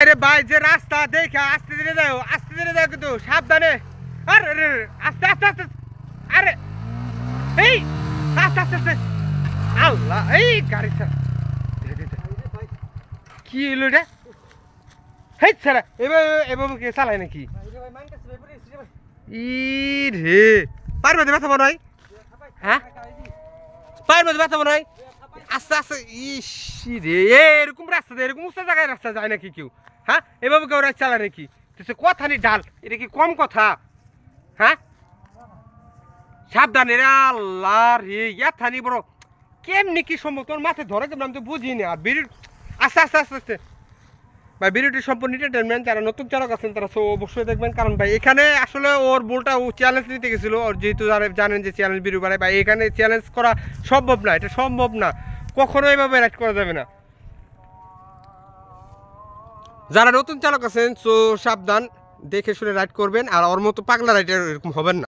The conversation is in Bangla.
আরে ভাই যে রাস্তা দেখে আস্তে ধীরে যাও কিন্তু সাবধানে। আরে আস্তে আস্তে আস্তে, আরে এই আস্তে আস্তে আস্তে, আল্লাহ এই গাড়ি কি হলো রে? হেই ছাড়া এভাবে কে চালায় নাকি? ই রে পায়ের মধ্যে ব্যথা মনে হয়? হ্যাঁ পায়ের মধ্যে ব্যথা মনে হয়? আস্তে আস্তে। ইস রে এরকম রাস্তা এরকম উঁচা জায়গায় রাস্তা যায় নাকি কেউ? হ্যাঁ এভাবে কেউ রাস্তা চালায় নাকি? কথা নি ডাল, এটা কি কম কথা? হ্যাঁ সাবধানে রে। আল্লাহ রে ইয়াথানি বড় কেমনি কি সম্ভব তোর মাথায় ধরে কেমন আমি তো বুঝি না। আর বিড়ির আস্তে আস্তে আস্তে আস্তে ভাই, ভিডিওটি সম্পূর্ণ এন্টারটেনমেন্ট। যারা নতুন চালক আছেন তারা অবশ্যই দেখবেন, কারণ ভাই এখানে আসলে ওর ভুলটা ও চ্যালেঞ্জ নিতে গেছিল। ওর যেহেতু জানেন যে চ্যালেঞ্জ ভিডিও বানায়, ভাই এখানে চ্যালেঞ্জ করা সম্ভব না, এটা সম্ভব না, কখনো এভাবে রাইড করা যাবে না। যারা নতুন চালক আছেন সো সাবধান, দেখে শুনে রাইড করবেন, আর ওর মতো পাগলা রাইডার এরকম হবেন না।